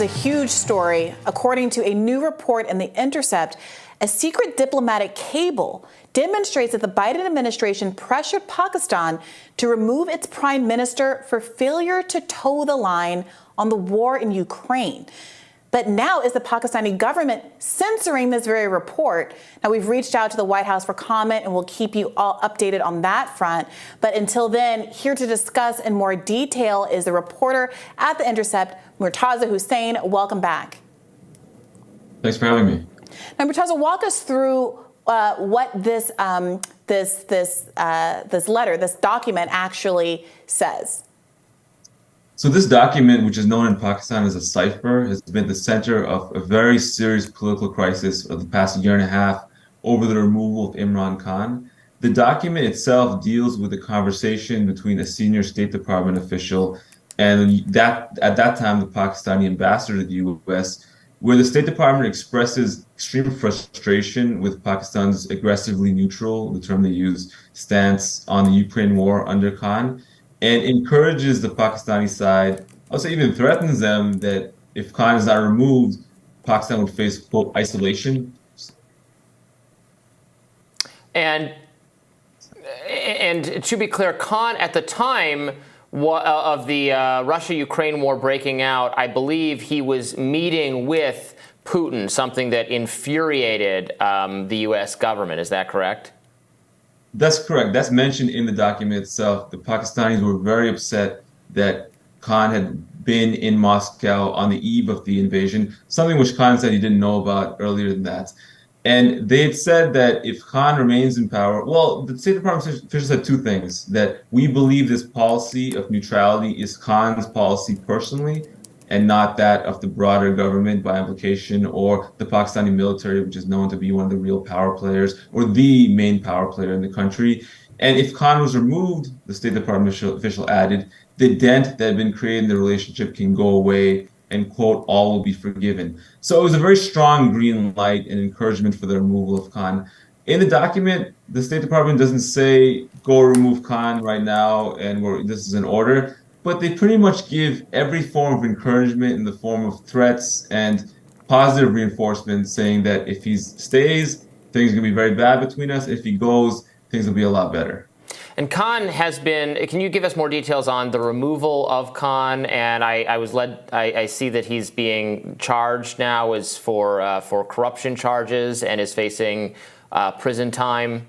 a huge story. According to a new report in The Intercept, a secret diplomatic cable demonstrates that the Biden administration pressured Pakistan to remove its prime minister for failure to toe the line on the war in Ukraine. But now is the Pakistani government censoring this very report. Now, we've reached out to the White House for comment, and we'll keep you all updated on that front. But until then, here to discuss in more detail is the reporter at The Intercept, Murtaza Hussain. Welcome back. Thanks for having me. Now, Murtaza, walk us through what this document actually says. So this document, which is known in Pakistan as a cipher, has been the center of a very serious political crisis of the past year and a half over the removal of Imran Khan. The document itself deals with a conversation between a senior State Department official and that at that time the Pakistani ambassador to the U.S., where the State Department expresses extreme frustration with Pakistan's aggressively neutral, the term they use, stance on the Ukraine war under Khan, and encourages the Pakistani side, I'll say even threatens them that if Khan is not removed, Pakistan would face, quote, isolation. And to be clear, Khan at the time of the Russia-Ukraine war breaking out, I believe he was meeting with Putin, something that infuriated the U.S. government. Is that correct? That's correct. That's mentioned in the document itself. The Pakistanis were very upset that Khan had been in Moscow on the eve of the invasion, something which Khan said he didn't know about earlier than that. And they had said that if Khan remains in power, well, the State Department officials said two things, that we believe this policy of neutrality is Khan's policy personally and not that of the broader government by implication, or the Pakistani military, which is known to be one of the real power players or the main power player in the country. And if Khan was removed, the State Department official added, the dent that had been created in the relationship can go away and, quote, all will be forgiven. So it was a very strong green light and encouragement for the removal of Khan. In the document, the State Department doesn't say, go remove Khan right now and this is an order, but they pretty much give every form of encouragement in the form of threats and positive reinforcement, saying that if he stays, things are going to be very bad between us. If he goes, things will be a lot better. And Khan has been, can you give us more details on the removal of Khan? And I see that he's being charged now for corruption charges and is facing prison time.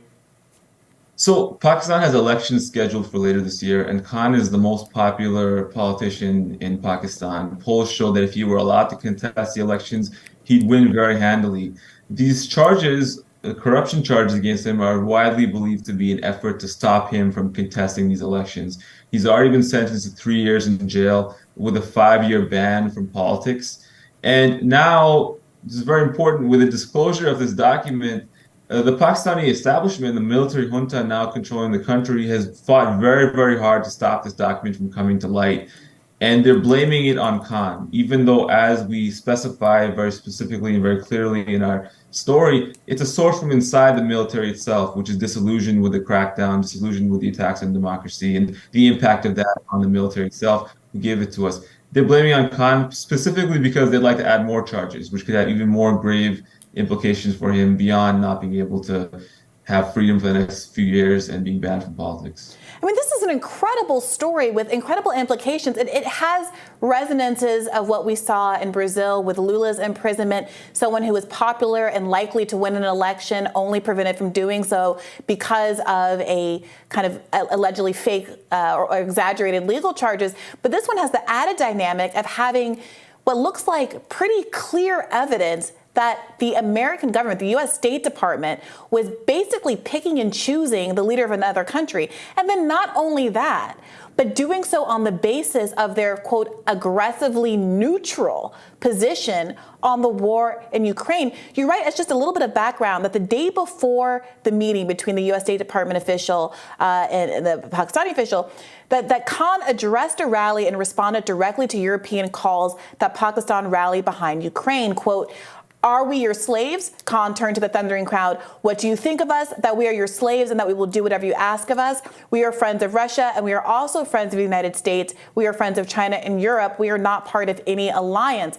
So Pakistan has elections scheduled for later this year, and Khan is the most popular politician in Pakistan. Polls show that if he were allowed to contest the elections, he'd win very handily. These charges, corruption charges against him, are widely believed to be an effort to stop him from contesting these elections. He's already been sentenced to 3 years in jail with a 5-year ban from politics. And now, this is very important, with the disclosure of this document, the Pakistani establishment, the military junta now controlling the country, has fought very, very hard to stop this document from coming to light. And they're blaming it on Khan, even though, as we specify very specifically and very clearly in our story, it's a source from inside the military itself, which is disillusioned with the crackdown, disillusioned with the attacks on democracy and the impact of that on the military itself, who gave it to us. They're blaming on Khan specifically because they'd like to add more charges, which could have even more grave implications for him beyond not being able to have freedom for the next few years and being banned from politics. I mean, this is an incredible story with incredible implications. It has resonances of what we saw in Brazil with Lula's imprisonment, someone who was popular and likely to win an election, only prevented from doing so because of a kind of allegedly fake or exaggerated legal charges. But this one has the added dynamic of having what looks like pretty clear evidence that the American government, the U.S. State Department, was basically picking and choosing the leader of another country. And then not only that, but doing so on the basis of their, quote, aggressively neutral position on the war in Ukraine. You're right, it's just a little bit of background that the day before the meeting between the U.S. State Department official and the Pakistani official, that Khan addressed a rally and responded directly to European calls that Pakistan rally behind Ukraine, quote, "Are we your slaves?" Khan turned to the thundering crowd. "What do you think of us? That we are your slaves and that we will do whatever you ask of us? We are friends of Russia and we are also friends of the United States. We are friends of China and Europe. We are not part of any alliance."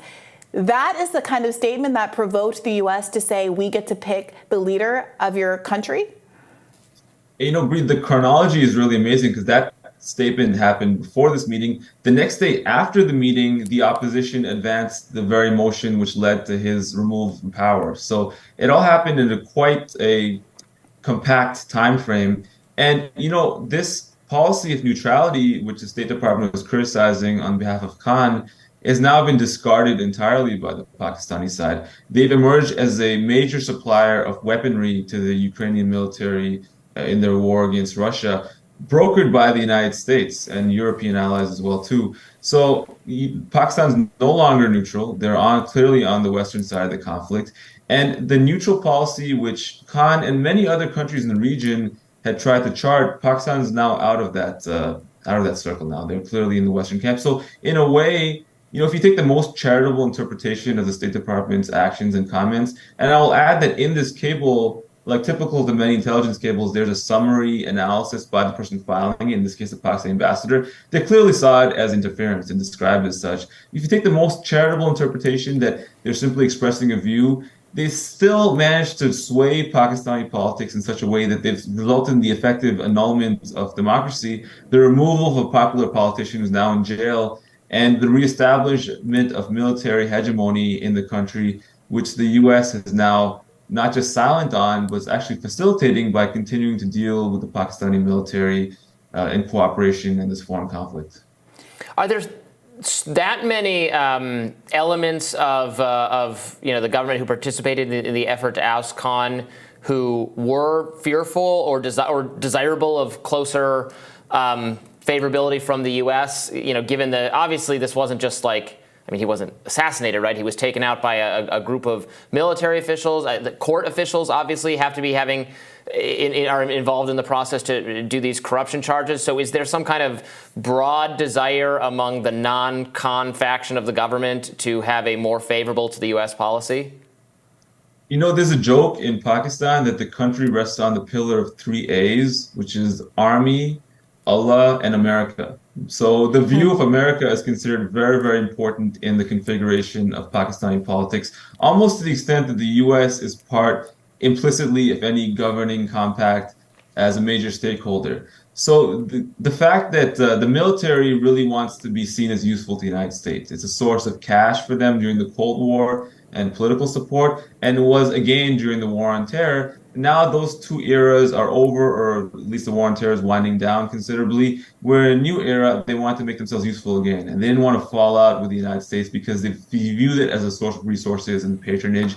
That is the kind of statement that provoked the U.S. to say, we get to pick the leader of your country? Bree, the chronology is really amazing because that statement happened before this meeting. The next day after the meeting, the opposition advanced the very motion which led to his removal from power. So it all happened in quite a compact time frame. And, this policy of neutrality, which the State Department was criticizing on behalf of Khan, has now been discarded entirely by the Pakistani side. They've emerged as a major supplier of weaponry to the Ukrainian military in their war against Russia, brokered by the United States and European allies as well too. So Pakistan's no longer neutral. They're clearly on the western side of the conflict. And the neutral policy, which Khan and many other countries in the region had tried to chart, Pakistan is now out of that circle now. They're clearly in the western camp. So in a way, if you take the most charitable interpretation of the State Department's actions and comments, and I will add that in this cable, like typical of the many intelligence cables, there's a summary analysis by the person filing, in this case, the Pakistan ambassador. They clearly saw it as interference and described it as such. If you take the most charitable interpretation that they're simply expressing a view, they still managed to sway Pakistani politics in such a way that they've resulted in the effective annulment of democracy, the removal of a popular politician who's now in jail, and the reestablishment of military hegemony in the country, which the U.S. has now not just silent on, but actually facilitating by continuing to deal with the Pakistani military in cooperation in this foreign conflict. Are there that many elements of the government who participated in the effort to oust Khan who were fearful or desirable of closer favorability from the U.S.? Given that obviously this wasn't just like, he wasn't assassinated, right? He was taken out by a group of military officials. The court officials obviously have to be are involved in the process to do these corruption charges. So is there some kind of broad desire among the non-Khan faction of the government to have a more favorable to the U.S. policy? There's a joke in Pakistan that the country rests on the pillar of 3 A's, which is Army, Allah, and America. So the view of America is considered very, very important in the configuration of Pakistani politics, almost to the extent that the U.S. is part implicitly, if any, governing compact as a major stakeholder. So the fact that the military really wants to be seen as useful to the United States, it's a source of cash for them during the Cold War and political support, and it was again during the War on Terror. Now those two eras are over, or at least the War on Terror is winding down considerably. We're in a new era. They want to make themselves useful again, and they didn't want to fall out with the United States because they viewed it as a source of resources and patronage.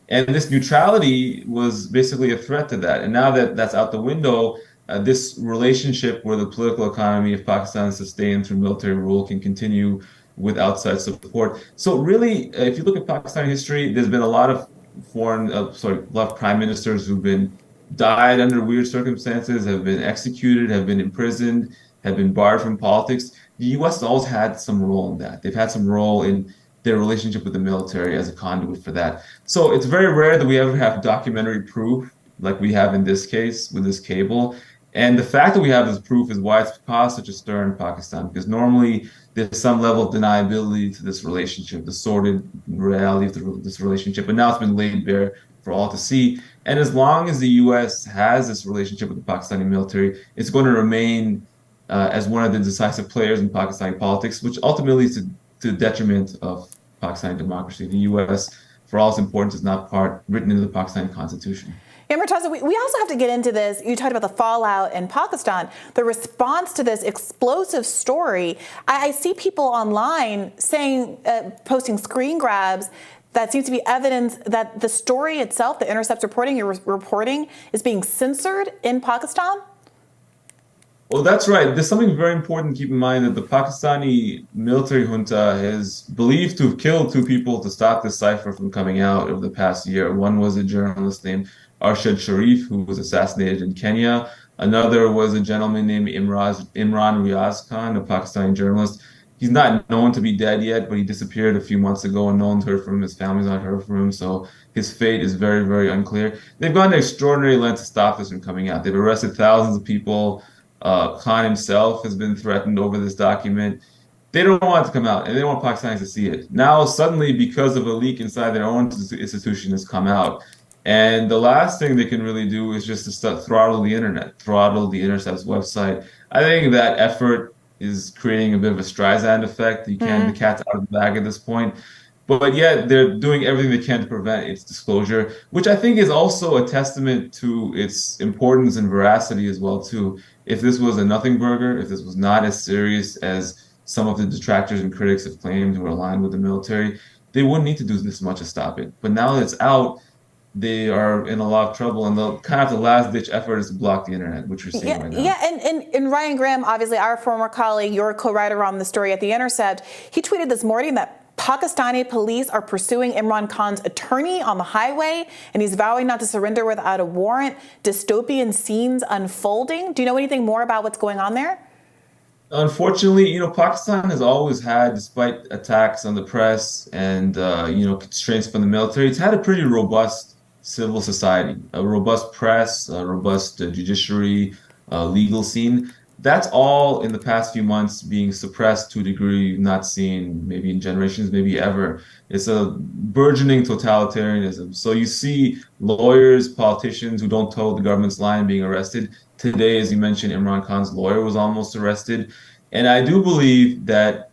And this neutrality was basically a threat to that. And now that that's out the window, this relationship where the political economy of Pakistan is sustained through military rule can continue with outside support. So really, if you look at Pakistani history, there's been a lot of a lot of prime ministers who've died under weird circumstances, have been executed, have been imprisoned, have been barred from politics. The U.S. has always had some role in that. They've had some role in their relationship with the military as a conduit for that. So it's very rare that we ever have documentary proof like we have in this case with this cable. And the fact that we have this proof is why it's caused such a stir in Pakistan, because normally there's some level of deniability to this relationship, the sordid reality of this relationship. But now it's been laid bare for all to see. And as long as the U.S. has this relationship with the Pakistani military, it's going to remain as one of the decisive players in Pakistani politics, which ultimately is to the detriment of Pakistani democracy. The U.S., for all its importance, is not written into the Pakistani constitution. Murtaza, we also have to get into this. You talked about the fallout in Pakistan, the response to this explosive story. I see people online saying, posting screen grabs that seems to be evidence that the story itself, the Intercept reporting you're reporting, is being censored in Pakistan? Well, that's right. There's something very important to keep in mind that the Pakistani military junta is believed to have killed 2 people to stop this cipher from coming out over the past year. One was a journalist named Arshad Sharif, who was assassinated in Kenya. Another was a gentleman named Imran Riaz Khan, a Pakistani journalist. He's not known to be dead yet, but he disappeared a few months ago, and no one's heard from him. His family's not heard from him, so his fate is very, very unclear. They've gone to extraordinary lengths to stop this from coming out. They've arrested thousands of people. Khan himself has been threatened over this document. they don't want it to come out, and they don't want Pakistanis to see it. Now, suddenly, because of a leak inside their own institution has come out, and the last thing they can really do is just to throttle the internet, throttle the Intercept's website. I think that effort is creating a bit of a Streisand effect. The cat's out of the bag at this point. But yet they're doing everything they can to prevent its disclosure, which I think is also a testament to its importance and veracity as well too. If this was a nothing burger, if this was not as serious as some of the detractors and critics have claimed who are aligned with the military, they wouldn't need to do this much to stop it. But now that it's out, they are in a lot of trouble, and the last ditch effort is to block the internet, which we're seeing right now. Yeah, and Ryan Graham, obviously our former colleague, your co-writer on the story at The Intercept, he tweeted this morning that Pakistani police are pursuing Imran Khan's attorney on the highway, and he's vowing not to surrender without a warrant. Dystopian scenes unfolding. Do you know anything more about what's going on there? Unfortunately, Pakistan has always had, despite attacks on the press and constraints from the military, it's had a pretty robust civil society, a robust press, a robust judiciary, legal scene. That's all in the past few months being suppressed to a degree you've not seen maybe in generations, maybe ever. It's a burgeoning totalitarianism. So you see lawyers, politicians who don't toe the government's line being arrested. Today, as you mentioned, Imran Khan's lawyer was almost arrested. And I do believe that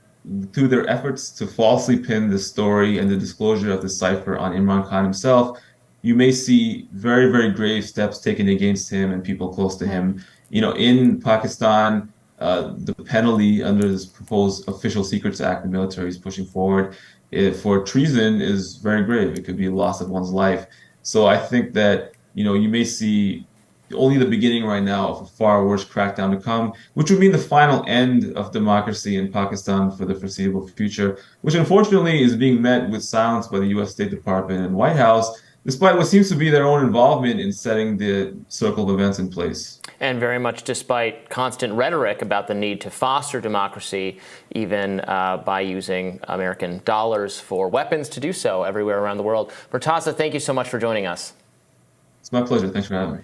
through their efforts to falsely pin the story and the disclosure of the cipher on Imran Khan himself, you may see very, very grave steps taken against him and people close to him. In Pakistan, the penalty under this proposed Official Secrets Act the military is pushing forward for treason is very grave. It could be the loss of one's life. So I think that, you may see only the beginning right now of a far worse crackdown to come, which would mean the final end of democracy in Pakistan for the foreseeable future, which unfortunately is being met with silence by the U.S. State Department and White House, despite what seems to be their own involvement in setting the circle of events in place. And very much despite constant rhetoric about the need to foster democracy, even by using American dollars for weapons to do so everywhere around the world. Murtaza, thank you so much for joining us. It's my pleasure. Thanks for having me.